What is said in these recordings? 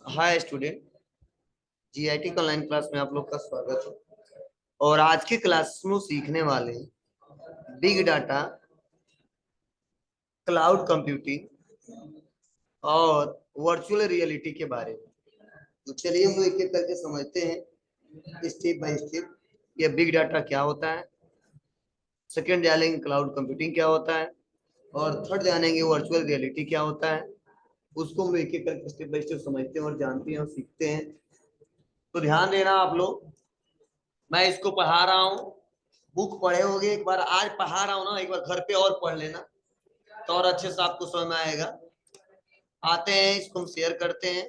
Hi student, GIT का online class में आप लोग का स्वागत है। और आज की क्लास में सीखने वाले बिग डाटा, क्लाउड कंप्यूटिंग और वर्चुअल रियलिटी के बारे में। तो चलिए हम लोग एक एक करके समझते हैं स्टेप बाय स्टेप। ये बिग डाटा क्या होता है, सेकंड जानेंगे क्लाउड कंप्यूटिंग क्या होता है, और थर्ड जानेंगे वर्चुअल रियलिटी क्या होता है। उसको हम लोग एक एक करके स्टेप बाय स्टेप समझते हैं और जानते हैं और सीखते हैं। तो ध्यान देना आप लोग, मैं इसको पढ़ा रहा हूँ, बुक पढ़े होगे एक बार, आज पढ़ा रहा हूँ ना, एक बार घर पे और पढ़ लेना तो और अच्छे से आपको समझ में आएगा। आते हैं, इसको हम शेयर करते हैं।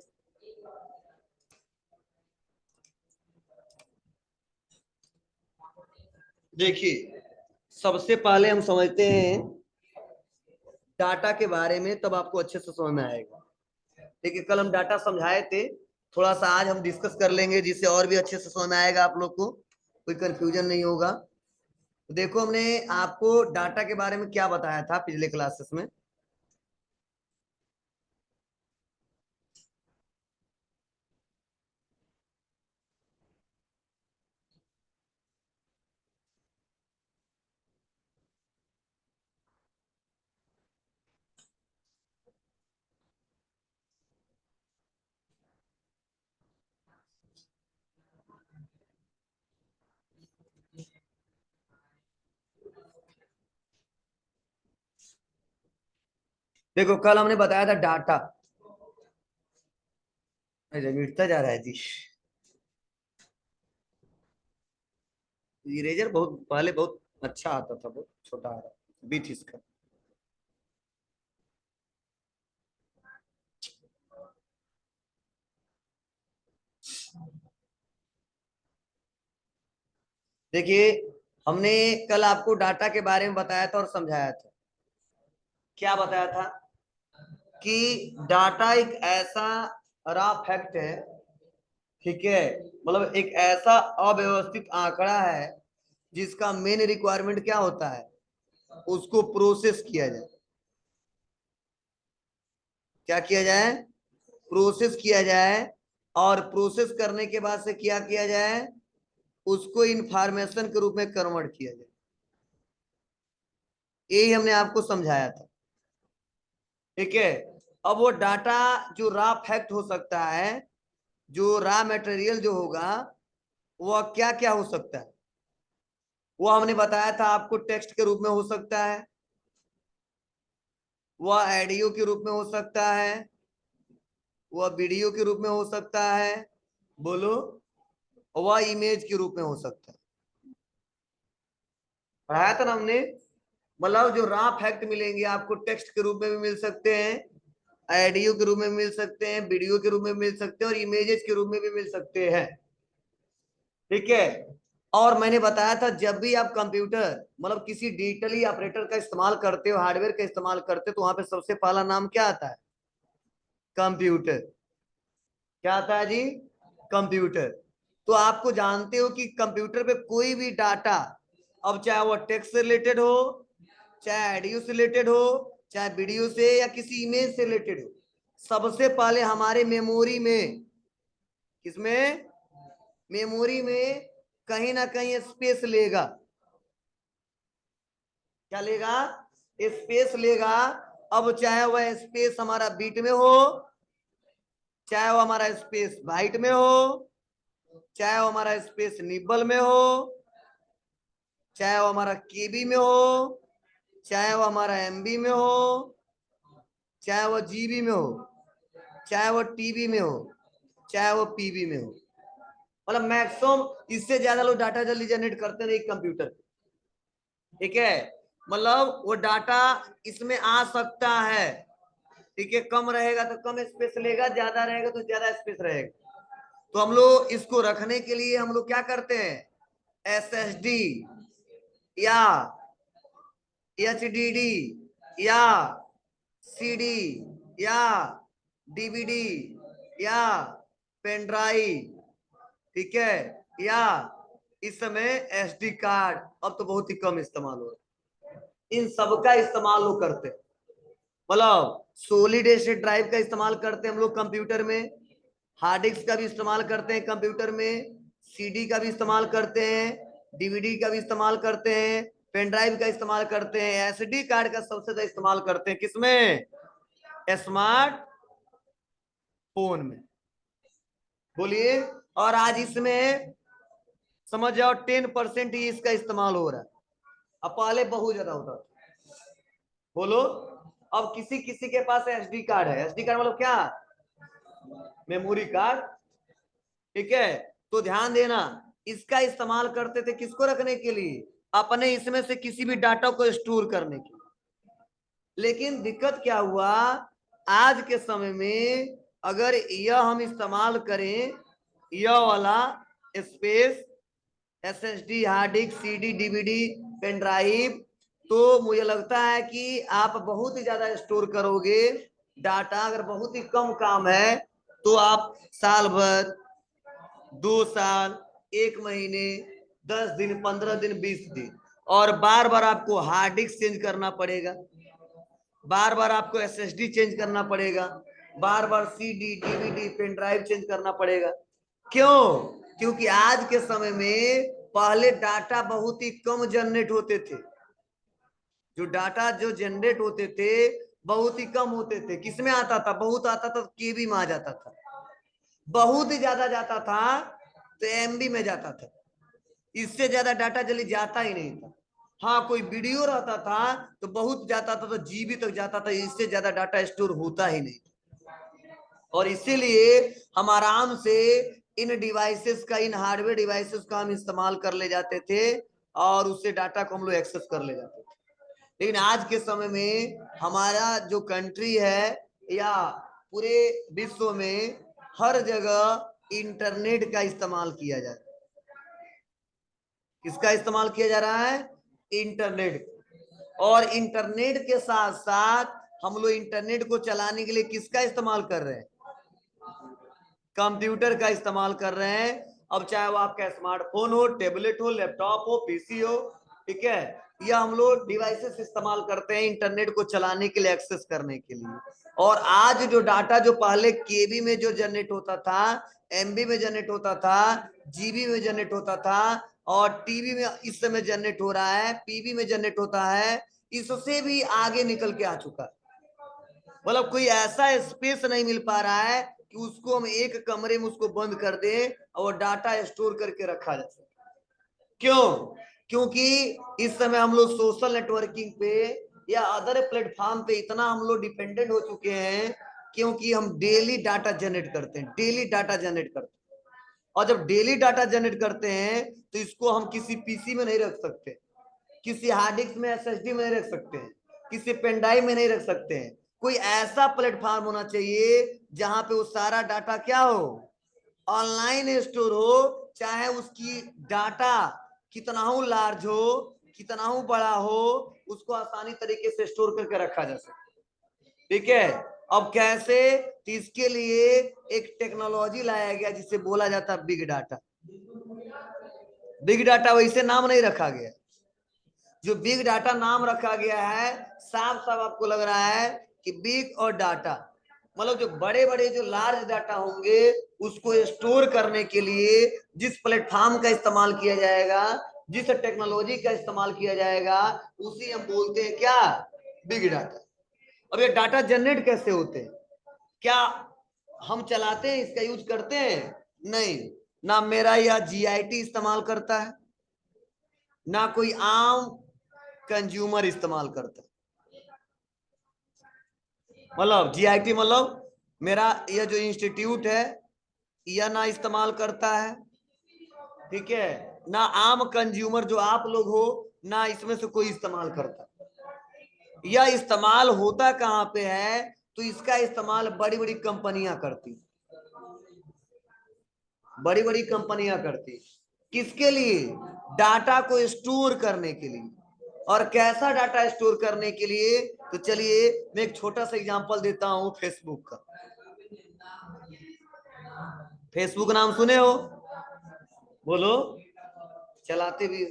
देखिए, सबसे पहले हम समझते हैं डाटा के बारे में, तब आपको अच्छे से समझ में आएगा। देखिए, कल हम डाटा समझाए थे, थोड़ा सा आज हम डिस्कस कर लेंगे जिससे और भी अच्छे से समझ में आएगा, आप लोग को कोई कंफ्यूजन नहीं होगा। तो देखो, हमने आपको डाटा के बारे में क्या बताया था पिछले क्लासेस में। देखो, कल हमने बताया था डाटा, मिटता जा रहा है जी। इरेजर बहुत पहले बहुत अच्छा आता था, बहुत छोटा आ रहा है बीच इसका। देखिए, हमने कल आपको डाटा के बारे में बताया था और समझाया था। क्या बताया था कि डाटा एक ऐसा रॉ फैक्ट है, ठीक है, मतलब एक ऐसा अव्यवस्थित आंकड़ा है जिसका मेन रिक्वायरमेंट क्या होता है, उसको प्रोसेस किया जाए। क्या किया जाए? प्रोसेस किया जाए। और प्रोसेस करने के बाद से क्या किया जाए, उसको इंफॉर्मेशन के रूप में कन्वर्ट किया जाए। यही हमने आपको समझाया था, ठीक है। अब वो डाटा जो रॉ फैक्ट हो सकता है, जो रॉ मटेरियल जो होगा, वह क्या क्या हो सकता है, वो हमने बताया था आपको। टेक्स्ट के रूप में हो सकता है, वह ऑडियो के रूप में हो सकता है, वह वीडियो के रूप में हो सकता है, बोलो, वह इमेज के रूप में हो सकता है। पढ़ाया था ना हमने। मतलब जो रॉ फैक्ट मिलेंगे आपको, टेक्स्ट के रूप में भी मिल सकते हैं, ऑडियो के रूप में मिल सकते हैं, वीडियो के रूप में मिल सकते हैं, और इमेजेस के रूप में भी मिल सकते हैं, ठीक है। और मैंने बताया था, जब भी आप कंप्यूटर मतलब किसी डिजिटली ऑपरेटर का इस्तेमाल करते हो, हार्डवेयर का इस्तेमाल करते हो, तो वहां पे सबसे पहला नाम क्या आता है? कंप्यूटर। क्या आता है जी? कंप्यूटर। तो आपको जानते हो कि कंप्यूटर पे कोई भी डाटा, अब चाहे वो टेक्स्ट से रिलेटेड हो, चाहे ऑडियो से रिलेटेड हो, चाहे वीडियो से या किसी इमेज से रिलेटेड हो, सबसे पहले हमारे मेमोरी में, किसमें? मेमोरी में कहीं ना कहीं स्पेस लेगा। क्या लेगा? स्पेस लेगा। अब चाहे वह स्पेस हमारा बीट में हो, चाहे वो हमारा स्पेस बाइट में हो, चाहे वो हमारा स्पेस निबल में हो, चाहे वो हमारा केबी में हो, चाहे वो हमारा एमबी में हो, चाहे वो जीबी में हो, चाहे वो टीबी में हो, चाहे वो पीबी में हो। मतलब मैक्सिमम इससे ज्यादा लोग डाटा जल्दी जनरेट करते हैं एक कंप्यूटर, ठीक है। मतलब वो डाटा इसमें आ सकता है, ठीक है। कम रहेगा तो कम स्पेस लेगा, ज्यादा रहेगा तो ज्यादा स्पेस रहेगा। तो हम लोग इसको रखने के लिए हम लोग क्या करते हैं, एसएसडी या एचडीडी या सीडी या डीवीडी या पेन ड्राइव, ठीक है, या इस समय एसडी कार्ड, अब तो बहुत ही कम इस्तेमाल हो रहा है, इन सब का इस्तेमाल लोग करते हैं। मतलब सॉलिड स्टेट ड्राइव का इस्तेमाल करते हैं हम लोग कंप्यूटर में, हार्ड डिस्क का भी इस्तेमाल करते हैं कंप्यूटर में, सीडी का भी इस्तेमाल करते हैं, डीवीडी का भी इस्तेमाल करते हैं, पेन ड्राइव का इस्तेमाल करते हैं, एसडी कार्ड का सबसे ज्यादा इस्तेमाल करते हैं किसमें? स्मार्ट फोन में। बोलिए। और आज इसमें समझ जाओ 10% ही इसका इस्तेमाल हो रहा है, अब पहले बहुत ज्यादा होता था। बोलो। अब किसी किसी के पास एसडी कार्ड है। एसडी कार्ड मतलब क्या? Memory card. ठीक है, तो ध्यान देना, इसका इस्तेमाल करते थे किसको रखने के लिए? अपने इसमें से किसी भी डाटा को स्टोर करने के लिए। लेकिन दिक्कत क्या हुआ, आज के समय में अगर यह हम इस्तेमाल करें, यह वाला space, SSD, hard disk, CD, DVD, pen drive, तो मुझे लगता है कि आप बहुत ही ज्यादा स्टोर करोगे डाटा। अगर बहुत ही कम काम है तो आप साल भर, 2 साल, 1 महीने, 10 दिन, 15 दिन, 20 दिन, और बार बार आपको हार्ड डिस्क चेंज करना पड़ेगा, बार बार आपको एसएसडी चेंज करना पड़ेगा, बार बार CD, DVD, pen drive change करना पड़ेगा। क्यों? क्योंकि आज के समय में पहले डाटा बहुत ही कम जनरेट होते थे। जो डाटा जो जनरेट होते थे बहुत ही कम होते थे। किसमें आता था? बहुत आता था, केबी में आ जाता था। बहुत ही ज्यादा जाता था तो एमबी में जाता था। इससे ज्यादा डाटा जल्दी जाता ही नहीं था। हाँ, कोई वीडियो रहता था तो बहुत जाता था, तो जीबी तक जाता था, इससे ज्यादा डाटा स्टोर होता ही नहीं। और इसीलिए हम आराम से इन डिवाइसेस का, इन हार्डवेयर डिवाइसेस का हम इस्तेमाल कर ले जाते थे और उससे डाटा को हम लोग एक्सेस कर ले जाते थे। लेकिन आज के समय में हमारा जो कंट्री है या पूरे विश्व में हर जगह इंटरनेट का इस्तेमाल किया जा रहा है। किसका इस्तेमाल किया जा रहा है? इंटरनेट। और इंटरनेट के साथ साथ हम लोग इंटरनेट को चलाने के लिए किसका इस्तेमाल कर रहे हैं? कंप्यूटर का इस्तेमाल कर रहे हैं। अब चाहे वो आपका स्मार्टफोन हो, टेबलेट हो, लैपटॉप हो, पीसी हो, ठीक है, या हम लोग डिवाइसेस इस्तेमाल करते हैं इंटरनेट को चलाने के लिए, एक्सेस करने के लिए। और आज जो डाटा जो पहले केबी में जो जनरेट होता था, एमबी में जनरेट होता था, जीबी में जनरेट होता था, और टीबी में इस समय जनरेट हो रहा है, पीबी में जनरेट होता है, इससे भी आगे निकल के आ चुका है। मतलब कोई ऐसा स्पेस नहीं मिल पा रहा है कि उसको हम एक कमरे में उसको बंद कर दें और डाटा स्टोर करके रखा जा सके। क्यों? क्योंकि इस समय हम लोग सोशल नेटवर्किंग पे या अदर प्लेटफॉर्म पे इतना हम लोग डिपेंडेंट हो चुके हैं, क्योंकि हम डेली डाटा जनरेट करते हैं, डेली डाटा जनरेट करते हैं। और जब डेली डाटा जनरेट करते हैं तो इसको हम किसी पीसी में नहीं रख सकते, किसी हार्ड डिस्क में, एसएसडी में नहीं रख सकते हैं, किसी पेन ड्राइव में नहीं रख सकते हैं। कोई ऐसा प्लेटफॉर्म होना चाहिए जहां पे वो सारा डाटा क्या हो, ऑनलाइन स्टोर हो, चाहे उसकी डाटा कितना हो लार्ज हो, कितना हो बड़ा हो, उसको आसानी तरीके से स्टोर करके रखा जा सके। ठीक है, अब कैसे? तो इसके लिए एक टेक्नोलॉजी लाया गया जिसे बोला जाता है बिग डाटा। बिग डाटा वैसे नाम नहीं रखा गया, जो बिग डाटा नाम रखा गया है, साफ साफ आपको लग रहा है कि बिग और डाटा मतलब जो बड़े बड़े जो लार्ज डाटा होंगे उसको स्टोर करने के लिए जिस प्लेटफॉर्म का इस्तेमाल किया जाएगा, जिस टेक्नोलॉजी का इस्तेमाल किया जाएगा, उसी हम बोलते हैं क्या? Big data. अब ये डाटा जनरेट कैसे होते हैं? क्या हम चलाते हैं, इसका यूज करते हैं? नहीं। ना मेरा यह जीआईटी इस्तेमाल करता है, ना कोई आम कंज्यूमर इस्तेमाल करता है। मतलब जीआईटी मतलब मेरा यह जो इंस्टीट्यूट है यह ना इस्तेमाल करता है, ठीक है, ना आम कंज्यूमर जो आप लोग हो, ना इसमें से कोई इस्तेमाल करता। यह इस्तेमाल होता कहां पे है? तो इसका इस्तेमाल बड़ी बड़ी कंपनियां करती, बड़ी बड़ी कंपनियां करती। किसके लिए? डाटा को स्टोर करने के लिए। और कैसा डाटा स्टोर करने के लिए? तो चलिए मैं एक छोटा सा एग्जांपल देता हूं फेसबुक का। फेसबुक नाम सुने हो? बोलो। चलाते भी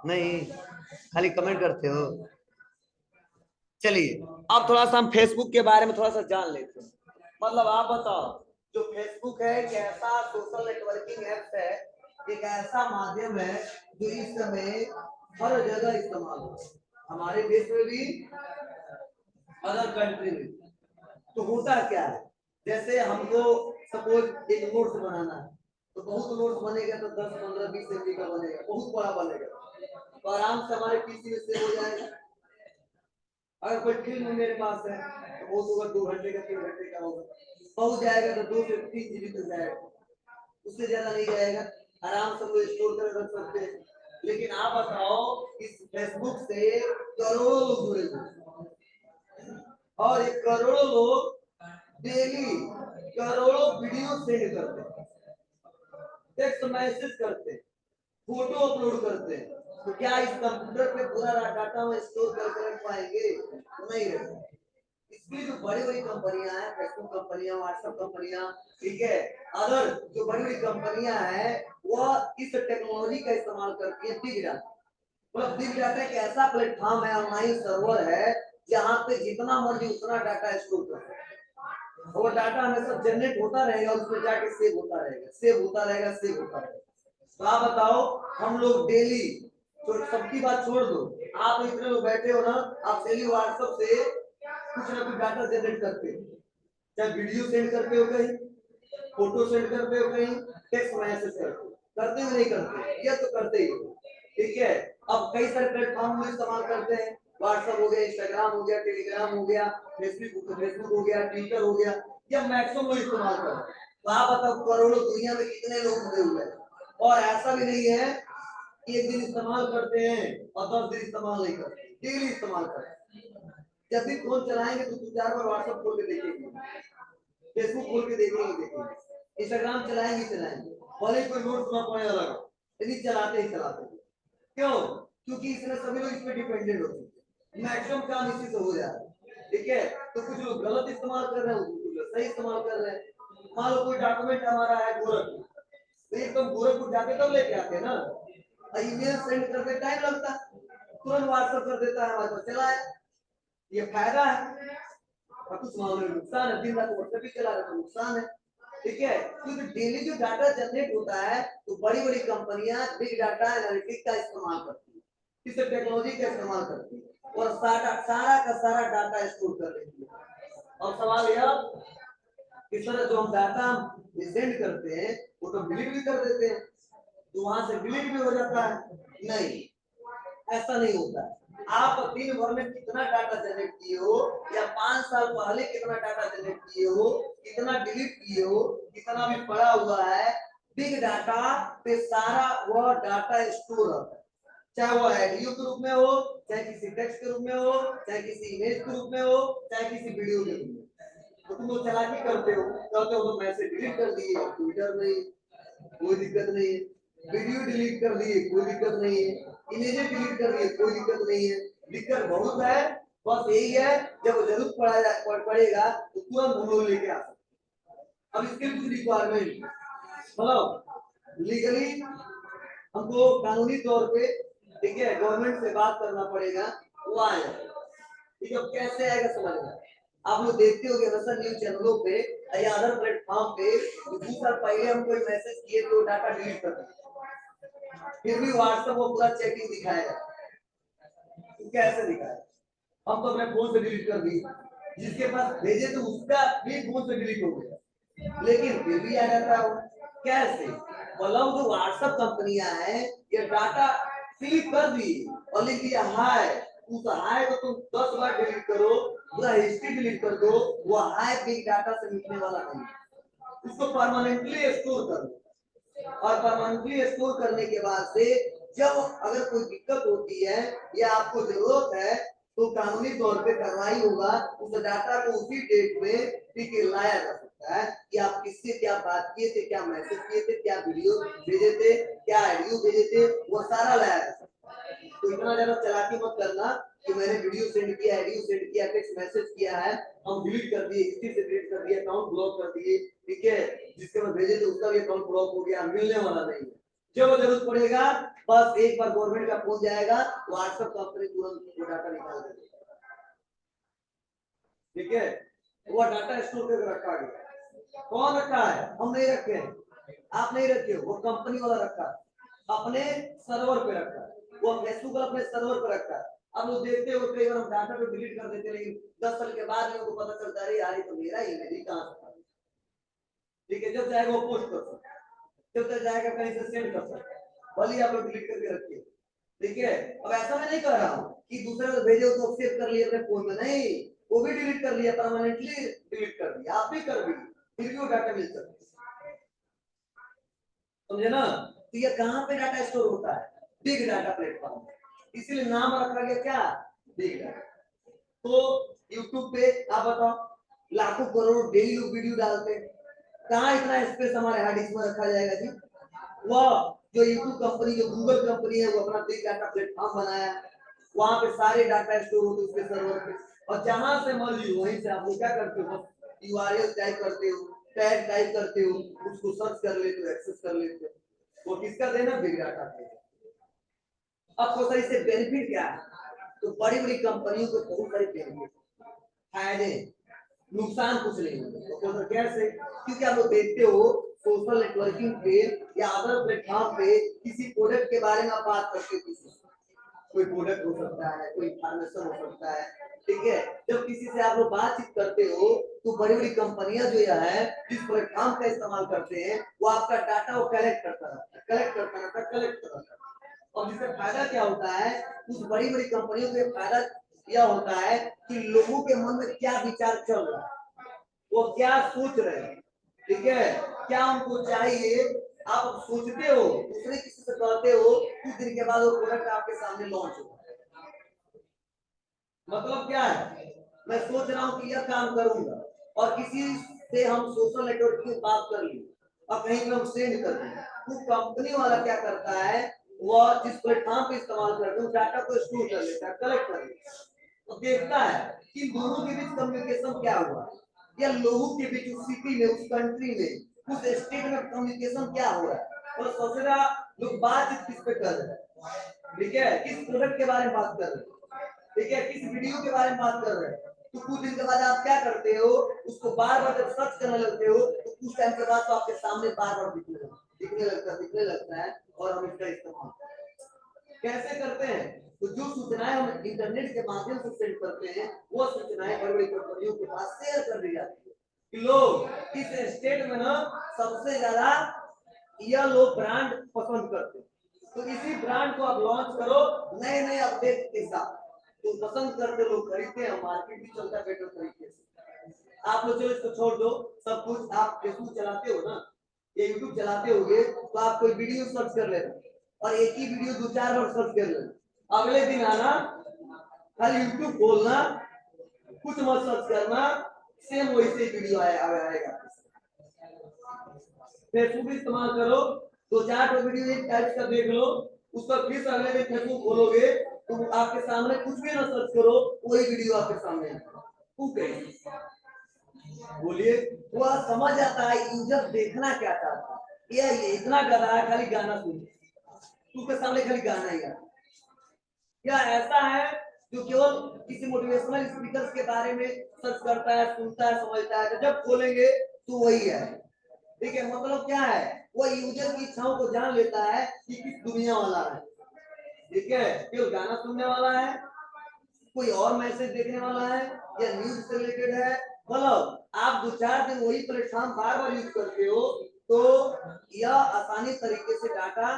नहीं, खाली कमेंट करते हो। चलिए अब थोड़ा सा हम फेसबुक के बारे में थोड़ा सा जान लेते हैं। मतलब आप बताओ, जो फेसबुक है एक ऐसा सोशल नेटवर्किंग ऐप है, एक ऐसा माध्यम है जो इस समय हर जगह इस्तेमाल हो, हमारे देश में भी, अदर कंट्री में। तो होता क्या है, जैसे हमको सपोज एक नोट्स बनाना है, तो बहुत नोट्स बनेगा, तो 10 15 20 MB का बनेगा, बहुत बड़ा बनेगा, तो आराम से हमारे पीसी में सेव हो जाएगा। अगर कोई फिल्म मेरे पास है तो बहुत होगा 2 घंटे का 3 घंटे का होगा, बहुत जाएगा तो 2 से 3 GB तक जाएगा, उससे ज्यादा नहीं जाएगा, आराम से लोग स्टोर कर रख सकते हैं। लेकिन आप बताओ इस फेसबुक से करोड़ों लोग जुड़े हुए, और ये करोड़ों लोग डेली करोड़ों वीडियो सेंड करते हैं, टेक्स्ट मैसेज करते हैं, फोटो अपलोड करते हैं, तो क्या इस कंप्यूटर पे पूरा डाटा में स्टोर करके रख पाएंगे? नहीं रख पाएंगे। इसलिए जो बड़ी बड़ी कंपनियां हैं, फेसबुक कंपनियां, व्हाट्सएप कंपनियां, ठीक है, अदर जो बड़ी बड़ी कंपनियां हैं, वह इस टेक्नोलॉजी का इस्तेमाल करती है, बिग डाटा। मतलब बिग डाटा एक ऐसा प्लेटफॉर्म है, ऑनलाइन सर्वर है, जहां पे जितना मर्जी उतना डाटा स्टोर कर सकते हैं, और डाटा हमेशा जनरेट होता रहेगा, उसमें जाके सेव होता रहेगा, सेव होता रहेगा, सेव होता रहेगा। तो आप बताओ, हम लोग डेली, तो सबकी बात छोड़ दो, आप इतने लोग बैठे हो ना, आप डेली व्हाट्सएप से कुछ ना कुछ डाटा जनरेट करते हो, चाहे वीडियो सेंड करते हो कहीं, फोटो सेंड करते हो कहीं, टेक्स्ट मैसेज करते हो नहीं करते, ये तो करते ही हो, ठीक है। अब कई सारे प्लेटफॉर्म में इस्तेमाल करते हैं, व्हाट्सएप हो गया, इंस्टाग्राम हो गया, टेलीग्राम हो गया, फेसबुक हो गया, ट्विटर हो गया, ये मैक्सिमम लोग इस्तेमाल करते हैं। तो आप बताओ करोड़ों दुनिया में कितने लोग जुड़े हुए हैं, और ऐसा भी नहीं है कि एक दिन इस्तेमाल करते हैं और 10 दिन इस्तेमाल नहीं करते, डेली इस्तेमाल करते हैं। जब भी फोन चलाएंगे तो 2 4 बार व्हाट्सएप खोल के देखेंगे, फेसबुक खोल के देखेंगे, इंस्टाग्राम चलाएंगे, भले कोई नोट्स ना पढ़े अलग, लेकिन चलाते ही चलाते हैं। क्यों? क्योंकि इसमें सभी लोग इस पे डिपेंडेंट होते हैं, मैक्सिमम काम इसी से हो जा रहा है, ठीक है। तो कुछ लोग गलत इस्तेमाल कर रहे हैं, कुछ लोग सही इस्तेमाल कर रहे हैं। मान लो कोई डॉक्यूमेंट हमारा है गोरखपुर, तो एकदम गोरखपुर जाके तब लेके आते हैं ना, ईमेल सेंड करते टाइम लगता, तुरंत व्हाट्सएप कर देता है, हमारे पास चला है, ये फायदा है। और कुछ मामले में नुकसान है, दिन रात व्हाट्सएप भी चला रहे तो नुकसान है, ठीक है। क्योंकि डेली जो डाटा जनरेट होता है, तो बड़ी बड़ी कंपनियां बिग डाटा एनालिटिक्स का इस्तेमाल करती है, इस टेक्नोलॉजी का इस्तेमाल करती है, और सारा का सारा डाटा स्टोर कर लेती है। और सवाल यह, इस तरह जो हम डाटा सेंड करते हैं वो तो डिलीट भी कर देते हैं, तो वहां से डिलीट भी हो जाता है, नहीं, ऐसा नहीं होता है। आप दिन भर में कितना डाटा जनरेट किए हो, या 5 साल पहले कितना डाटा जनरेट किए हो, कितना डिलीट किए हो, कितना भी पड़ा हुआ है, बिग डाटा पे सारा वह डाटा स्टोर होता है, चाहे वो ऑडियो के रूप में हो, चाहे किसी टेक्स्ट के रूप में हो, चाहे किसी इमेज के रूप में हो, चाहे किसी वीडियो के रूप में। तो तुम लोग चालाकी करते हो, कहते हो तो मैसेज डिलीट कर दिए, ट्विटर नहीं, कोई दिक्कत नहीं है, वीडियो डिलीट कर दिए, कोई दिक्कत नहीं है, इमेजेस डिलीट कर दिए, कोई दिक्कत नहीं है। दिक्कत बहुत है, बस यही है, जब जरूरत पड़ेगा तो तुरंत हम लोग लेके आ सकते हैं। अब इसके कुछ रिक्वायरमेंट, मतलब लीगली हमको कानूनी तौर पे, ठीक है, गवर्नमेंट से बात करना पड़ेगा, वो आएगा, ठीक है। कैसे आएगा समझ में, आप लोग देखते हो कि न्यूज चैनलों पे या अदर प्लेटफॉर्म पे 2 साल पहले हम कोई मैसेज किए तो डाटा डिलीट कर दिया, फिर भी व्हाट्सएप वो पूरा चेकिंग दिखाएगा, कैसे दिखाएगा? हम तो अपने फोन से डिलीट कर दिए, जिसके पास भेजे तो उसका भी फोन से डिलीट हो गया, लेकिन फिर भी आ जाता है, कैसे? मतलब जो व्हाट्सएप कंपनियां हैं, ये डाटा क्लिक कर दी और लिख दिया हाय, उस हाय को तुम 10 बार डिलीट करो, पूरा हिस्ट्री डिलीट कर दो, वो हाय बिग डाटा से मिटने वाला नहीं, उसको परमानेंटली स्टोर कर दो, और परमानेंटली स्टोर करने के बाद से जब अगर कोई दिक्कत होती है या आपको जरूरत है, तो कानूनी तौर पे कार्रवाई होगा, उस डाटा को उसी डेट में ठीक लाया जा सकता है कि आप किससे क्या बात किए थे, क्या मैसेज किए थे, क्या वीडियो भेजे थे, क्या ऑडियो भेजे थे, वो सारा लाया जा सकता है। तो इतना ज्यादा चालाकी मत करना कि मैंने वीडियो सेंड किया, ऑडियो सेंड किया, टेक्स्ट मैसेज किया है, हम डिलीट कर दिए, हिस्ट्री से डिलीट कर दिया, अकाउंट ब्लॉक कर दिए, ठीक है, जिसके बाद भेजे तो उसका भी अकाउंट ब्लॉक हो गया, मिलने वाला नहीं है। जब जरूरत पड़ेगा बस एक बार गवर्नमेंट का फोन जाएगा, व्हाट्सएप कंपनी तुरंत वो डाटा निकाल देगी, ठीक है, वो डाटा स्टोर करके रखा गया। कौन रखा है? हम नहीं रखे हैं, आप नहीं रखे हो, वो कंपनी वाला रखा है, अपने सर्वर पे रखा है, वो फेसबुक अपने सर्वर पे रखा है। अब लोग देखते हो कई बार हम डाटा को डिलीट कर देते हैं, लेकिन 10 साल के बाद लोगों को पता चलता है यार ये तो मेरा ही है, कहां से? ठीक है, जब जाएगा वो पोस्ट कर सकता है, जब तक जाएगा कहीं से सेंड कर सकता है, भले आप लोग डिलीट करके रखिए। ठीक है, अब ऐसा मैं नहीं कह रहा हूँ कि दूसरे को भेजे तो सेव कर लिए अपने फोन में, नहीं, वो भी डिलीट कर लिया, परमानेंटली डिलीट कर दिया, आप भी कर दिए, फिर भी वो डाटा मिल सकता है, समझे ना? तो ये कहाँ पे डाटा स्टोर होता है? बिग डाटा प्लेटफॉर्म, इसीलिए नाम रखा गया क्या? Big data. तो यूट्यूब पे आप बताओ लाखों करोड़ डेली लोग वीडियो डालते हैं, कहाँ इतना स्पेस हमारे हार्ड डिस्क में रखा जाएगा जी? वह जो यूट्यूब कंपनी, जो गूगल कंपनी है, वो अपना बिग डाटा प्लेटफॉर्म बनाया, वहां पे सारे डाटा स्टोर होते उसके सर्वर पे, और जहां से मर्जी वहीं से आप लोग क्या करते हो, यूआरएल टाइप करते हो, टैग टाइप करते हो, उसको सर्च कर लेते हो, एक्सेस कर लेते हो, वो किसका देना? बिग डाटा का। अब तो सही से बेनिफिट क्या है? तो बड़ी बड़ी कंपनियों को बहुत सारे बेनिफिट, फायदे, नुकसान कुछ नहीं है। तो कैसे? क्योंकि आप लोग देखते हो सोशल नेटवर्किंग पे या अदर प्लेटफॉर्म पे किसी प्रोडक्ट के बारे में आप बात करते हो, किसी कोई प्रोडक्ट हो सकता है, कोई इंफॉर्मेशन हो सकता है, ठीक है, जब किसी से आप लोग बातचीत करते हो तो बड़ी बड़ी कंपनियां जो है जिस प्लेटफॉर्म का इस्तेमाल करते हैं वो आपका डाटा वो कलेक्ट करता रहता है, कलेक्ट करता रहता है, कलेक्ट करता रहता है। और जिससे फायदा क्या होता है, उस बड़ी बड़ी कंपनियों के फायदा यह होता है कि लोगों के मन में क्या विचार चल रहा है, वो क्या सोच रहे हैं, ठीक है, क्या उनको चाहिए, आप सोचते हो, दूसरे किसी से कहते हो, कुछ दिन के बाद वो प्रोडक्ट आपके सामने लॉन्च होगा। मतलब क्या है? मैं सोच रहा हूँ कि यह काम करूंगा, और किसी से हम सोशल नेटवर्क की बात कर ली और कहीं पे हम सेंड कर दें, तो कंपनी वाला क्या करता है, वह जिस प्लेटफॉर्म पे इस्तेमाल करते हैं डाटा को स्टोर कर लेता है, कलेक्ट कर लेता है, तो देखता है कि दोनों के बीच कम्युनिकेशन क्या हुआ, या लोगों के बीच उस सिटी में, उस कंट्री में, उस स्टेट में कम्युनिकेशन क्या हो रहा है, और सोचेगा लोग बातचीत किस पे कर रहे हैं, ठीक है, किस प्रोडक्ट के बारे में बात कर रहे हैं, ठीक है, किस वीडियो के बारे में बात कर रहे हैं। तो कुछ दिन के बाद आप क्या करते हो, उसको बार बार जब सर्च करने लगते हो तो कुछ टाइम के बाद तो आपके सामने बार बार दिखने लगता है, और हम इसका इस्तेमाल कैसे करते हैं? तो जो सूचनाएं हम इंटरनेट के माध्यम से सेंड करते हैं, वो सूचनाएं बड़ी बड़ी कंपनियों के पास शेयर कर दी जाती है कि लोग इस स्टेट में ना सबसे ज्यादा यह लोग ब्रांड पसंद करते हैं, तो इसी ब्रांड को आप लॉन्च करो नए नए अपडेट के साथ, तो पसंद करते लोग खरीदते हैं, मार्केट भी चलता है बेटर तरीके से। आप लोग चलो इसको छोड़ दो, सब कुछ आप फेसबुक चलाते हो ना, या यूट्यूब चलाते होगे, तो आप कोई वीडियो सर्च कर लेना, और एक ही वीडियो 2-4 बार सर्च कर लेना, अगले दिन आना, खाली यूट्यूब खोलना, कुछ मत सर्च करना, सेम वैसे ही वीडियो आएगा। फेसबुक इस्तेमाल करो, 2-4 वीडियो एक टाइप का देख लो, उसका फिर अगले दिन फेसबुक खोलोगे तो आपके सामने कुछ भी ना सर्च करो, वही वीडियो आपके सामने बोलिए, वो समझ आता है यूजर देखना क्या चाहता है, ये इतना कर रहा है खाली गाना सुन, उसके सामने खाली गाना ही आता, या ऐसा है जो केवल किसी मोटिवेशनल स्पीकर के बारे में सर्च करता है, सुनता है, समझता है, जब खोलेंगे तो वही है, ठीक है, मतलब क्या है, वो यूजर की इच्छाओं को जान लेता है कि किस दुनिया वाला है, ठीक है, केवल गाना सुनने वाला है, कोई और मैसेज देखने वाला है, या न्यूज से रिलेटेड है, मतलब आप 2-4 दिन वही प्लेटफॉर्म बार बार यूज करते हो, तो यह आसानी तरीके से डाटा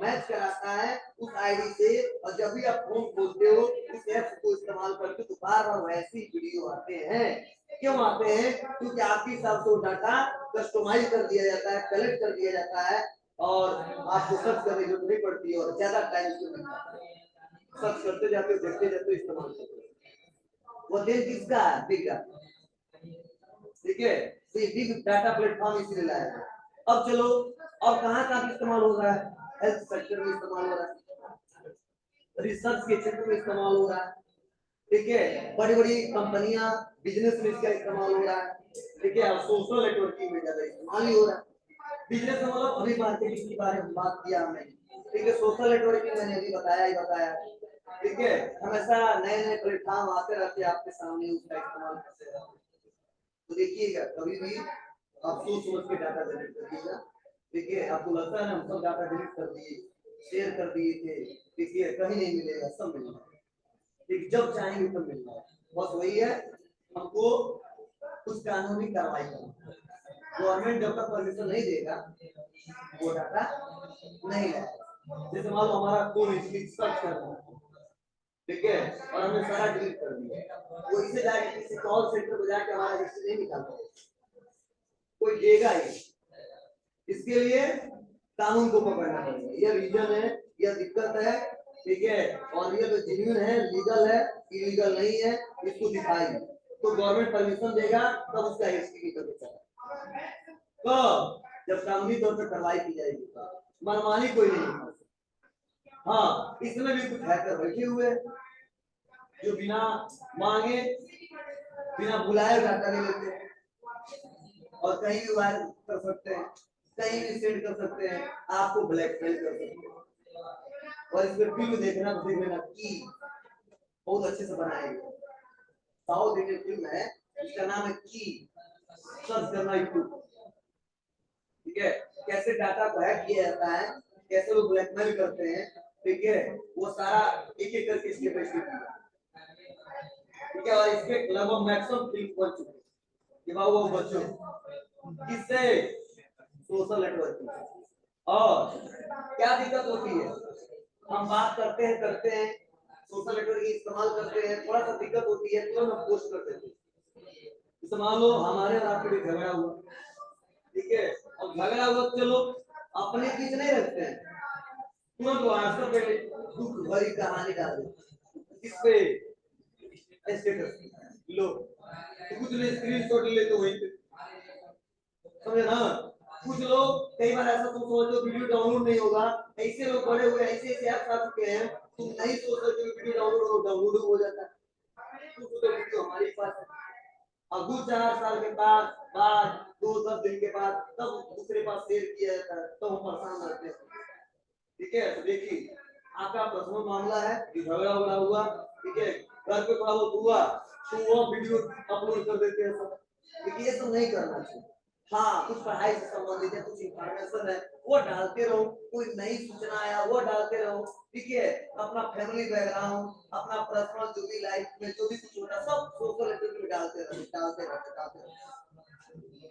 मैच कराता है उस आईडी से, और जब भी आप फोन खोलते हो इस ऐप को इस्तेमाल करके तो बार बार वैसी वीडियो आते हैं। क्यों आते हैं? क्योंकि आपके हिसाब से डाटा कस्टमाइज कर दिया जाता है, कलेक्ट कर दिया जाता है, और आपको सर्च करने की जरूरत नहीं पड़ती है, और ज्यादा टाइम उसमें मिल जाता है, सर्च करते जाते हो, देखते जाते हो, इस्तेमाल करते हो। वो दिन किसका है? बिग डाटा, ठीक है, तो ये बिग डाटा प्लेटफॉर्म इसीलिए लाया है। अब चलो, अब कहाँ इस्तेमाल हो रहा है? हेल्थ सेक्टर में इस्तेमाल हो रहा है, रिसर्च के क्षेत्र में इस्तेमाल हो रहा है, ठीक है, बड़ी बड़ी कंपनियां बिजनेस में इसका इस्तेमाल हो रहा है, ठीक है, और सोशल नेटवर्किंग में ज्यादा इस्तेमाल ही हो रहा है। बिजनेस में मतलब अभी मार्केटिंग के बारे में बात किया हमने, ठीक है, सोशल नेटवर्किंग मैंने अभी बताया, ठीक है, हमेशा नए नए प्लेटफॉर्म आते रहते हैं आपके सामने, उसका इस्तेमाल करते रहते हैं। तो देखिएगा कभी भी आप सोच समझ के डाटा जनरेट करिएगा। देखिए आपको लगता है ना हम सब डाटा डिलीट कर दिए, शेयर कर दिए थे, देखिए कहीं नहीं मिलेगा, सब मिलेगा, ठीक जब चाहेंगे तब मिलेगा। बस वही है, हमको कुछ कानूनी कार्रवाई करना। गवर्नमेंट जब तक परमिशन नहीं देगा वो डाटा नहीं लेगा। जैसे मान लो हमारा कोई सर्च करना है, ठीक है, और हमने सारा डिलीट कर दिया, वो इसे जाके किसी कॉल सेंटर पर जाके हमारा हिस्ट्री नहीं निकालता, कोई देगा ही। इसके लिए कानून को पकड़ना पड़ेगा, यह रीजन है, यह दिक्कत है, ठीक है, और ये जो जेन्युइन है, लीगल है, इलीगल नहीं है, इसको दिखाइए तो गवर्नमेंट परमिशन देगा तब उसका हिस्ट्री निकल जाएगा। तो जब कानूनी तौर पर कार्रवाई की जाएगी, मनमानी कोई नहीं। हाँ, इसमें भी कुछ हैकर बैठे हुए जो बिना मांगे, बिना बुलाए डाटा ले लेते हैं और कहीं भी वायरल कर सकते हैं, कहीं भी सेंड कर सकते हैं, आपको ब्लैकमेल कर सकते हैं। और इसमें फिल्म देखना तो देख लेना की बहुत अच्छे से बनाएंगे, साउथ इंडियन फिल्म है, इसका नाम है की, सर्च करना यूट्यूब, ठीक है, कैसे डाटा को हैक किया जाता है, कैसे लोग ब्लैकमेल करते हैं, ठीक है, वो सारा एक एक करके स्टेप बाय स्टेप, ठीक है। और इसके लगभग मैक्सिमम फिल्म बन चुके हैं कि वो बच्चों किससे सोशल नेटवर्किंग। और क्या दिक्कत होती है, हम बात करते हैं सोशल नेटवर्किंग इस्तेमाल करते हैं, थोड़ा सा दिक्कत होती है तो हम पोस्ट कर देते हैं। जैसे मान लो हमारे और आपके बीच झगड़ा हुआ, ठीक है, अब झगड़ा हुआ, चलो अपने बीच नहीं रखते हैं, तुरंत व्हाट्सएप पे दुख भरी कहानी डाल देते, किस पे, स्टेटस लो, तो कुछ नहीं स्क्रीनशॉट ले तो वहीं पे, समझे ना। कुछ लोग कई बार ऐसा तुम सोचो वीडियो डाउनलोड नहीं होगा, ऐसे लोग बड़े हुए ऐसे ऐप्स आ चुके हैं, तुम नहीं सोच सकते वीडियो डाउनलोड हो जाता है, तो वीडियो हमारे पास है। अब 2-4 साल के बाद 2-10 दिन के बाद तब दूसरे पास शेयर किया जाता है, तो हम परेशान रहते हैं, ठीक है। तो देखिए आपका पर्सनल मामला है, झगड़ा हुआ, ठीक है, घर पे थोड़ा बहुत हुआ तो वो वीडियो अपलोड कर देते हैं सब, लेकिन ये सब नहीं करना चाहिए। हाँ, कुछ पढ़ाई से संबंधित है, कुछ इंफॉर्मेशन है वो डालते रहो, कोई नई सूचना आया वो डालते रहो, ठीक है। अपना फैमिली बैकग्राउंड, अपना पर्सनल जो भी लाइफ में जो भी कुछ होता है सब सोशल नेटवर्क में डालते रहो।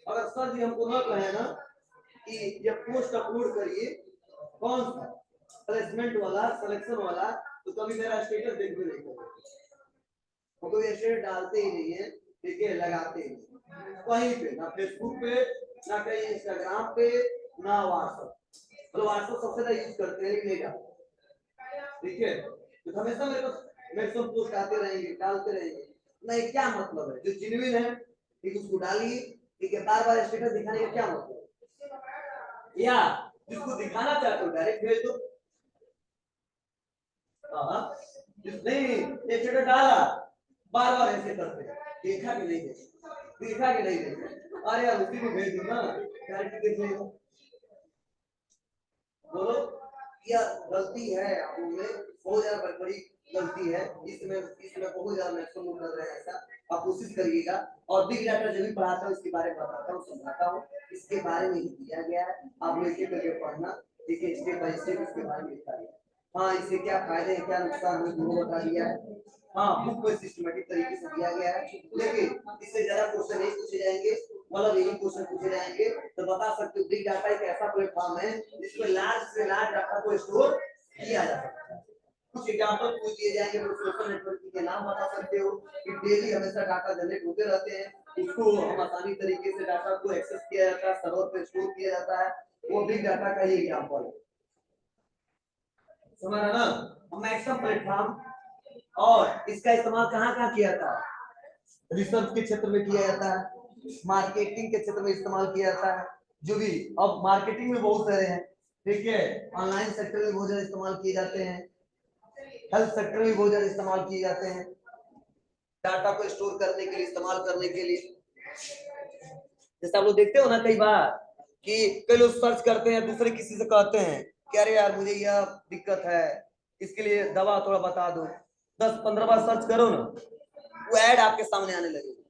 अगर सर जी हमको न कहे ना कि ये पोस्ट अपलोड करिए, कौन सा प्लेसमेंट वाला, सिलेक्शन वाला, तो कभी मेरा स्टेटस देख भी नहीं करोगे, वो कोई स्टेटस डालते ही नहीं है, ठीक है, लगाते ही नहीं कहीं पे, ना फेसबुक पे, ना कहीं इंस्टाग्राम पे, ना व्हाट्सएप, तो व्हाट्सएप सबसे ज्यादा यूज करते हैं नहीं डालते, ठीक है। तो हमेशा मेरे को मैक्सिमम पोस्ट आते रहेंगे, डालते रहेंगे, नहीं क्या मतलब है, जो जेन्युइन है ठीक उसको डालिए, ठीक है, बार बार स्टेटस दिखाने का क्या मतलब है, या जिसको दिखाना चाहते हो डायरेक्ट भेज दो। नहीं स्टेटस डाला बार बार ऐसे करते हैं, देखा कि नहीं देखा, अरे यार उसी को भेज दो ना, डायरेक्ट देख लेगा। बोलो, यह गलती है, आप लोग में बहुत ज्यादा बड़ी गलती है, इसमें बहुत ज्यादा मैक्सिमम कर रहे हैं ऐसा, आप कोशिश करिएगा। और बिग डाटा जो भी पढ़ाता हूँ इसके बारे में बताता हूँ, समझाता हूँ, इसके बारे में ही दिया गया है, आप लोग एक करके पढ़ना, ठीक है, स्टेप बाय स्टेप इसके बारे में लिखा गया। हाँ, इससे क्या फायदे हैं क्या नुकसान है वो बता दिया है, हाँ बुक में सिस्टमेटिक तरीके से दिया गया है, लेकिन इससे ज्यादा क्वेश्चन नहीं पूछे जाएंगे, मतलब यही क्वेश्चन पूछे जाएंगे तो बता सकते हो। बिग डाटा एक ऐसा प्लेटफॉर्म है जिसमें लार्ज से लार्ज डाटा को स्टोर किया जा सकता है। कुछ एग्जांपल पूछ दिए जाएंगे तो सोशल नेटवर्किंग के नाम बता सकते हो कि डेली हमेशा डाटा जनरेट होते रहते हैं, उसको हम आसानी तरीके से डाटा को एक्सेस किया जाता है, सर्वर पे स्टोर किया जाता है, वो बिग डाटा का ही एग्जांपल है, समझ रहे ना। मैक्सिमम प्लेटफॉर्म, और इसका इस्तेमाल कहाँ किया जाता है, रिसर्च के क्षेत्र में किया जाता है, मार्केटिंग के क्षेत्र में इस्तेमाल किया जाता है, जो भी अब मार्केटिंग में बहुत सारे हैं, ठीक है, ऑनलाइन सेक्टर में बहुत ज्यादा इस्तेमाल किए जाते हैं, हेल्थ सेक्टर में बहुत ज्यादा इस्तेमाल किए जाते हैं, डाटा को स्टोर करने के लिए, इस्तेमाल करने के लिए। जैसे आप लोग देखते हो ना कई बार कि कई लोग सर्च करते हैं, दूसरे किसी से कहते हैं कि अरे यार मुझे यह दिक्कत है, इसके लिए दवा थोड़ा बता दो, 10-15 बार सर्च करो ना, वो ऐड आपके सामने आने लगेगी।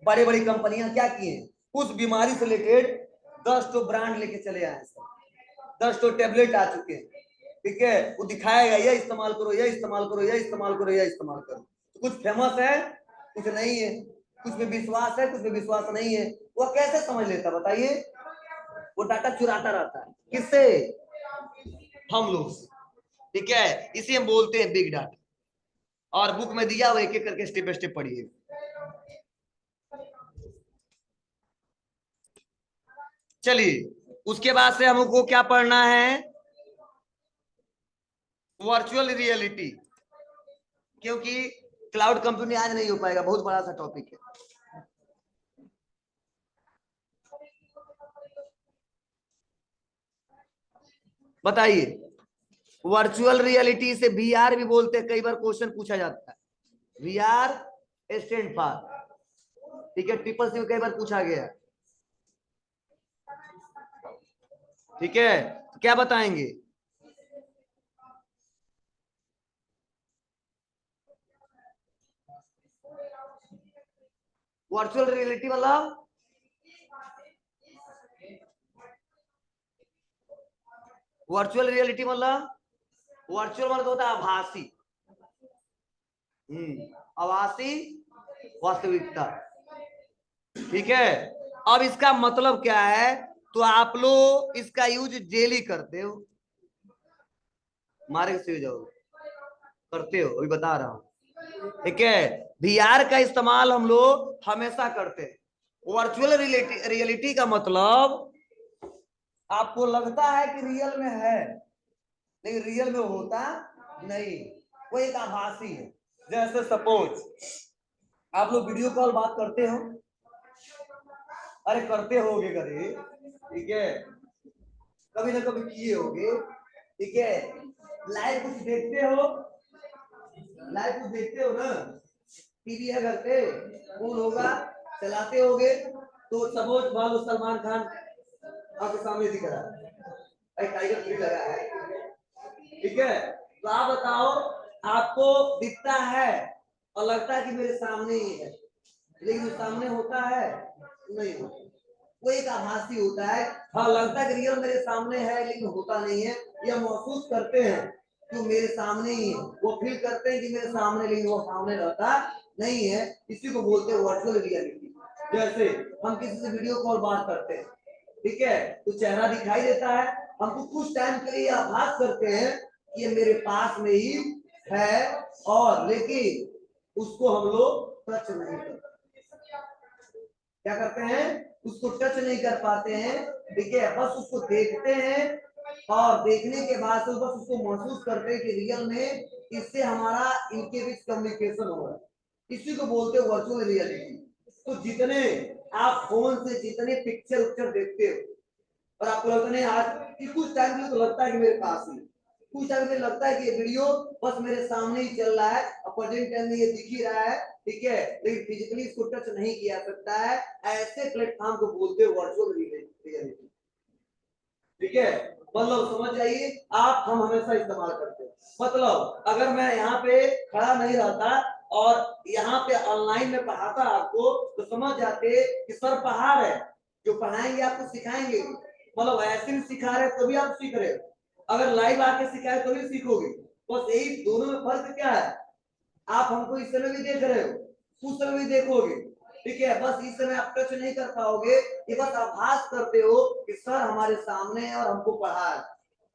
बड़ी बड़ी कंपनियां क्या किए, उस बीमारी से रिलेटेड 10 तो ब्रांड लेके चले आए सर, 10 तो टेबलेट आ चुके हैं, ठीक है। वो दिखाएगा यह इस्तेमाल करो, यह इस्तेमाल करो, यह इस्तेमाल करो, यह इस्तेमाल करो। तो कुछ फेमस है, कुछ नहीं है, कुछ में विश्वास है, कुछ में विश्वास नहीं है। वो कैसे समझ लेता बताइए? वो डाटा चुराता रहता है, किससे? हम लोग से, ठीक है। इसे हम बोलते हैं बिग डाटा। और बुक में दिया हुआ एक एक करके स्टेप बाय स्टेप पढ़िए। चलिए, उसके बाद से हमको क्या पढ़ना है? वर्चुअल रियलिटी, क्योंकि क्लाउड कंप्यूटिंग आज नहीं हो पाएगा, बहुत बड़ा सा टॉपिक है। बताइए, वर्चुअल रियलिटी से वीआर भी बोलते हैं, कई बार क्वेश्चन पूछा जाता है। वीआर स्टैंड फॉर, ठीक है, ट्रिपल सी में कई बार पूछा गया, ठीक है। तो क्या बताएंगे? वर्चुअल रियलिटी मतलब वर्चुअल रियलिटी मतलब वर्चुअल मतलब होता है आभासी, आभासी वास्तविकता, ठीक है। अब इसका मतलब क्या है? तो आप लोग इसका यूज डेली करते हो, मारे से जाओ करते हो, अभी बता रहा हूं, ठीक है। वीआर का इस्तेमाल हम लोग हमेशा करते हैं। वर्चुअल रियलिटी का मतलब आपको लगता है कि रियल में है, लेकिन रियल में होता नहीं, वो एक आभासी है। जैसे सपोज आप लोग वीडियो कॉल बात करते हो, अरे करते होगे कभी, ठीक है, कभी ना कभी किए होगे, ठीक है। लाइव कुछ देखते हो, लाइव कुछ देखते हो ना, टीवी है घर पे, फोन होगा, चलाते होगे, तो सपोज मान लो सलमान खान आपके सामने दिख रहा है, टाइगर 3 लगा है, ठीक है। तो आप बताओ, आपको दिखता है और लगता है कि मेरे सामने ही है, लेकिन वो सामने होता है नहीं होता, वो एक आभासी होता है। हाँ, लगता है कि रियल मेरे सामने है लेकिन होता नहीं है। यह महसूस करते हैं कि मेरे सामने ही है, वो फील करते हैं कि मेरे सामने, लेकिन वो सामने रहता नहीं है। इसी को बोलते हैं वर्चुअल रियलिटी। जैसे हम किसी से वीडियो कॉल बात करते हैं, ठीक है, तो चेहरा दिखाई देता है, हमको कुछ टाइम के लिए आभास करते हैं कि ये मेरे पास में ही है, और लेकिन उसको हम लोग टच नहीं करते। क्या करते हैं? उसको टच नहीं कर पाते हैं, ठीक है, बस उसको देखते हैं, और देखने के बाद तो बस उसको महसूस करते हैं कि रियल में इससे हमारा इनके बीच कम्युनिकेशन हो रहा है। इसी को बोलते हैं वर्चुअल रियलिटी। तो जितने आप फोन से जितने पिक्चर उक्चर देखते हो, और आपको लगता नहीं आज कि कुछ टाइम के लिए तो लगता है कि मेरे पास ही, कुछ टाइम में लगता है कि ये वीडियो बस मेरे सामने ही चल रहा है, और प्रेजेंट टाइम में ये दिख ही रहा है, ठीक है, लेकिन फिजिकली इसको टच नहीं किया सकता है। ऐसे प्लेटफॉर्म को बोलते हैं वर्चुअल रियलिटी, ठीक है। मतलब समझ जाइए आप, हम हमेशा इस्तेमाल करते हैं। मतलब अगर मैं यहाँ पे खड़ा नहीं रहता और यहाँ पे ऑनलाइन में पढ़ाता आपको, तो समझ जाते कि सर पढ़ा रहे, जो पढ़ाएंगे आपको सिखाएंगे, मतलब ऐसे भी सिखा रहे तो भी आप सीख रहे हो, अगर लाइव आके सिखाए तो भी सीखोगे। बस यही दोनों में फर्क क्या है? आप हमको इस समय भी देख रहे हो, उस समय भी देखोगे, ठीक है, बस इस समय आप टच नहीं कर पाओगे, ये बस आभास करते हो कि सर हमारे सामने है और हमको पढ़ा है।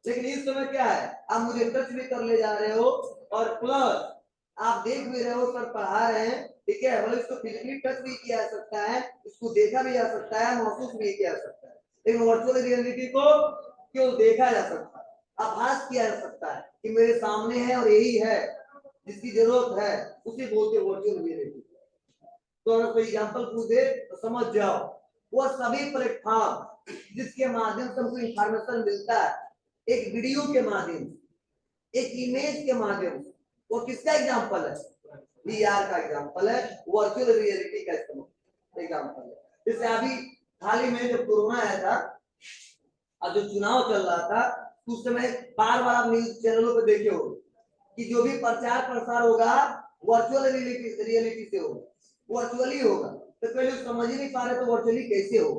लेकिन इस समय क्या है, आप मुझे टच भी कर ले जा रहे हो, और प्लस आप देख भी रहे हो सर पढ़ा रहे हैं, ठीक है, मतलब इसको फिजिकली टच भी किया जा सकता है, इसको देखा भी जा सकता है, महसूस भी किया जा सकता है। लेकिन वर्चुअल रियलिटी को क्यों देखा जा सकता है, आभास किया जा सकता है कि मेरे सामने है और यही है जिसकी जरूरत है, उसे बोलते वर्चुअल रियलिटी। तो अगर कोई एग्जांपल पूछे तो समझ जाओ, वो सभी प्लेटफॉर्म जिसके माध्यम से हमको इंफॉर्मेशन मिलता है, एक वीडियो के माध्यम से, एक इमेज के माध्यम से, वो किसका एग्जांपल है? वीआर का एग्जांपल है, वर्चुअल रियलिटी का एग्जांपल है। जैसे अभी हाल ही में जब कोरोना आया था और जो चुनाव चल रहा था, उस समय बार बार आप न्यूज चैनलों पर देखे हो कि जो भी प्रचार प्रसार होगा वर्चुअल रियलिटी से होगा, वर्चुअली होगा, तो कई लोग समझ ही नहीं पा रहे तो वर्चुअली कैसे हो,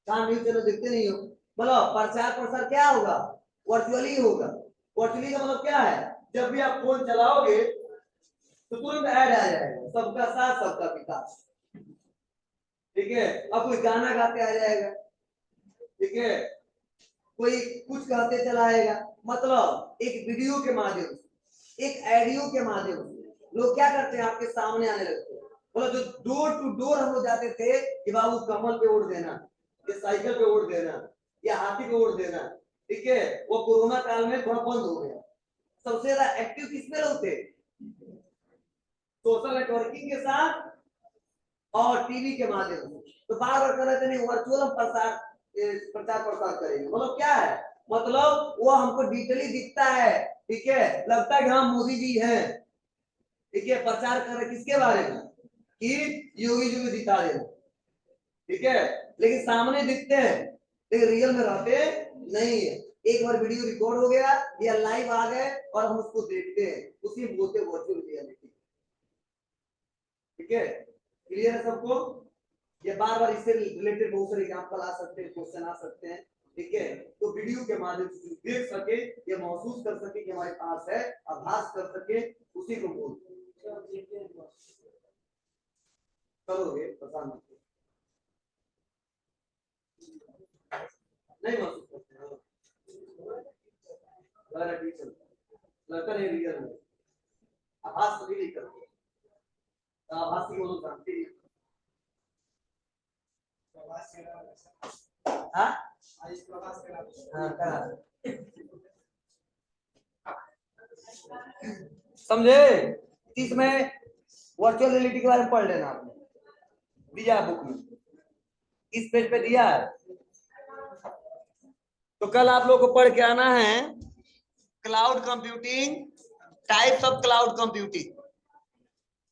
कहाँ न्यूज चैनल देखते नहीं हो। मतलब प्रचार प्रसार क्या होगा, वर्चुअली होगा। वर्चुअली का मतलब क्या है, जब भी आप फोन चलाओगे तो तुरंत ऐड आ जाएगा, सबका साथ सबका विकास, ठीक है। अब कोई गाना गाते आ जाएगा, ठीक है, कोई कुछ कहते चला आएगा, मतलब एक वीडियो के माध्यम से, एक ऑडियो के माध्यम से लोग क्या करते हैं, आपके सामने आने लगते हैं। मतलब जो डोर टू डोर हम लोग जाते थे कि बाबू कमल पे वोट देना, या साइकिल पे वोट देना, या हाथी पे वोट देना, ठीक है, वो कोरोना काल में थोड़ा बंद हो गया। सबसे ज्यादा एक्टिव किसमें लोग थे, सोशल नेटवर्किंग के साथ और टीवी के माध्यम से। तो बार बार कर रहे थे नहीं वर्चुअल हम प्रचार प्रसार करेंगे, मतलब क्या है, मतलब वो हमको डिटेली दिखता है, ठीक है, लगता है कि हाँ मोदी जी हैं, ठीक है, प्रचार कर रहे किसके बारे में, कि योगी जी को जिता देना, ठीक है, लेकिन सामने दिखते हैं लेकिन रियल में रहते नहीं है। एक बार वीडियो रिकॉर्ड हो गया या लाइव आ गए और हम उसको देखते हैं, उसी बोलते वर्चुअल रियलिटी, ठीक है, क्लियर है सबको। ये बार बार इससे रिलेटेड बहुत सारे एग्जांपल आ सकते हैं, क्वेश्चन आ सकते हैं, ठीक है। तो वीडियो के माध्यम से देख सके या महसूस कर सके कि हमारे पास है, आभास कर सके, उसी को बोलते हैं। करोगे पता नहीं महसूस करते हैं, लगता नहीं रियल में, आभास कभी नहीं करते, आभास की वो लोग जानते हैं। हाँ समझे, इसमें वर्चुअल रियलिटी के बारे में पढ़ लेना आपने, दिया बुक में, इस पेज पे दिया है। तो कल आप लोग को पढ़ के आना है cloud computing, types of cloud computing.